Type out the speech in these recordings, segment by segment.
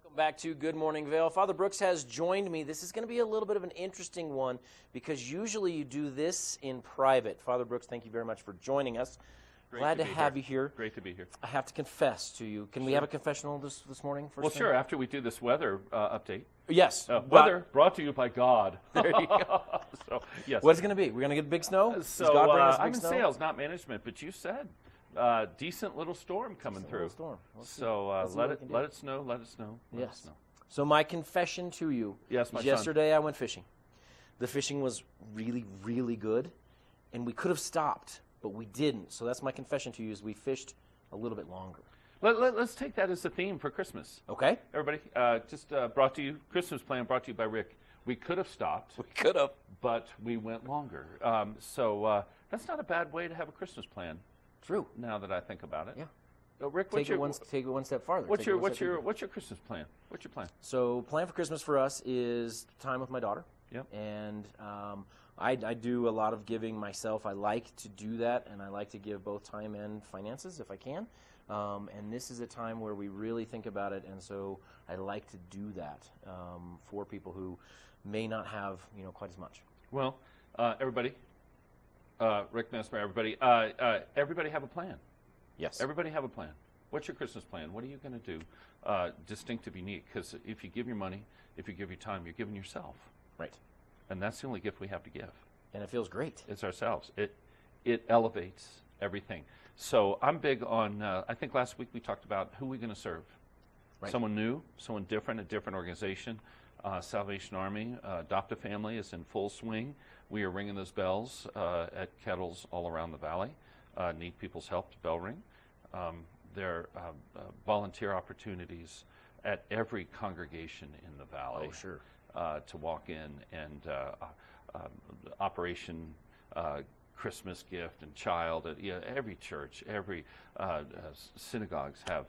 Welcome back to Good Morning Vail. Father Brooks has joined me. This is going to be a little bit of an interesting one because usually you do this in private. Father Brooks, thank you very much for joining us. Glad to have you here. Great to be here. I have to confess to you. Can we have a confessional this morning? Well, sure. After we do this weather update. Yes. Weather brought to you by God. There you go. So, yes. What's it going to be? We're going to get big snow? So I'm in snow? sales, not management, but you said decent little storm coming through. Storm. So let it snow. Let it snow. Let it snow. So my confession to you. Yes, my son. Yesterday I went fishing. The fishing was really, really good, and we could have stopped, but we didn't. So that's my confession to you: is we fished a little bit longer. Let's take that as the theme for Christmas. Okay. Everybody, brought to you, Christmas plan brought to you by Rick. We could have stopped. We could have. But we went longer. So that's not a bad way to have a Christmas plan. True. Now that I think about it. Yeah. Rick, take it one step farther. What's your Christmas plan? What's your plan? So plan for Christmas for us is time with my daughter. Yep. And I do a lot of giving myself. I like to do that, and I like to give both time and finances if I can. And this is a time where we really think about it, and so I like to do that for people who may not have quite as much. Well, everybody, Rick Messmer, everybody have a plan. Yes. Everybody have a plan. What's your Christmas plan? What are you going to do distinctive, unique? Because if you give your money, if you give your time, you're giving yourself. Right. And that's the only gift we have to give. And it feels great. It's ourselves. It elevates everything. So I'm big on, I think last week we talked about who we're going to serve. Right. Someone new, someone different, a different organization. Salvation Army, Adopt a Family is in full swing. We are ringing those bells at kettles all around the valley. Need people's help to bell ring. There are volunteer opportunities at every congregation in the valley. Oh, sure. To walk in and Operation Christmas Gift and Child. Every church, every synagogues have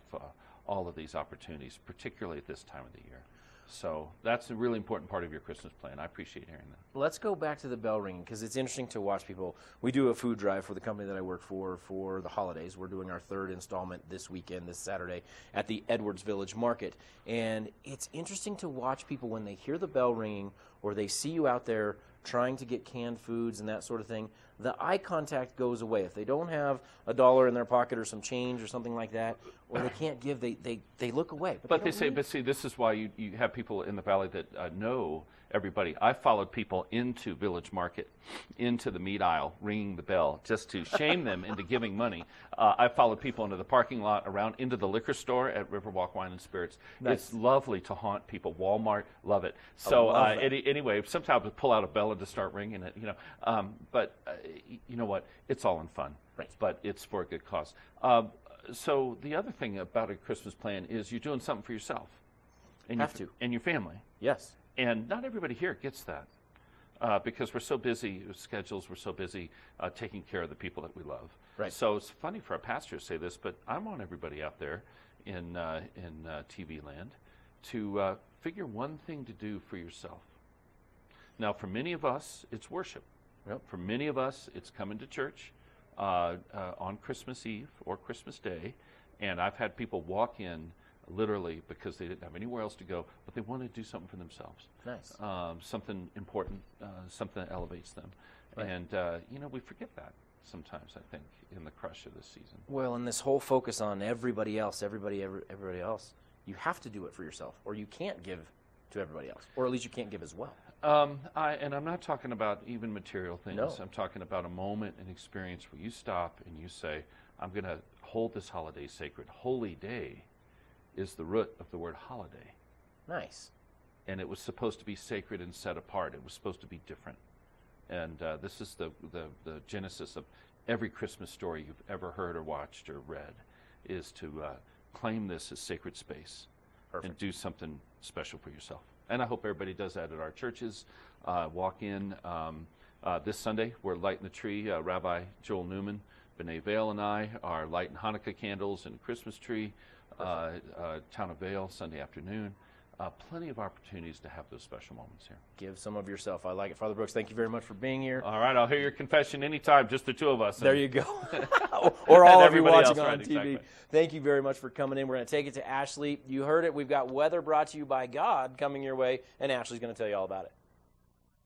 all of these opportunities, particularly at this time of the year. So that's a really important part of your Christmas plan. I appreciate hearing that. Let's go back to the bell ringing because it's interesting to watch people. We do a food drive for the company that I work for the holidays. We're doing our third installment this weekend, this Saturday, at the Edwards Village Market. And it's interesting to watch people when they hear the bell ringing or they see you out there trying to get canned foods and that sort of thing. The eye contact goes away. If they don't have $1 in their pocket or some change or something like that, or they can't give, they look away. But see, this is why you have people in the valley that know everybody. I followed people into Village Market, into the meat aisle, ringing the bell, just to shame them into giving money. I followed people into the parking lot, around into the liquor store at Riverwalk Wine and Spirits. Nice. It's lovely to haunt people. Walmart, love it. So anyway, sometimes I pull out a bell and just start ringing it. But you know what? It's all in fun. Right. But it's for a good cause. So the other thing about a Christmas plan is you're doing something for yourself. And and your family. Yes. And not everybody here gets that because we're so busy with schedules, we're so busy taking care of the people that we love. Right. So it's funny for a pastor to say this, but I want everybody out there in TV land to figure one thing to do for yourself. Now, for many of us, it's worship. Yep. For many of us, it's coming to church on Christmas Eve or Christmas Day, and I've had people walk in literally because they didn't have anywhere else to go, but they want to do something for themselves. Nice. Something important, something that elevates them. Right. And, we forget that sometimes, I think, in the crush of this season. Well, and this whole focus on everybody else, everybody else, you have to do it for yourself, or you can't give to everybody else, or at least you can't give as well. And I'm not talking about even material things. No. I'm talking about a moment, an experience where you stop and you say, I'm going to hold this holiday sacred. Holy day is the root of the word holiday. Nice. And it was supposed to be sacred and set apart. It was supposed to be different. And this is the genesis of every Christmas story you've ever heard or watched or read, is to claim this as sacred space. Perfect. And do something special for yourself. And I hope everybody does that at our churches. Walk in. This Sunday, we're lighting the tree. Rabbi Joel Newman, B'nai Vail, and I are lighting Hanukkah candles and a Christmas tree. Town of Vail, Sunday afternoon. plenty of opportunities to have those special moments here. Give some of yourself. I like it. Father Brooks, thank you very much for being here. All right, I'll hear your confession anytime, just the two of us. There you go. Or all of you everybody watching else, on right, TV. exactly. Thank you very much for coming in. We're going to take it to Ashley. You heard it. We've got weather brought to you by God coming your way, and Ashley's going to tell you all about it.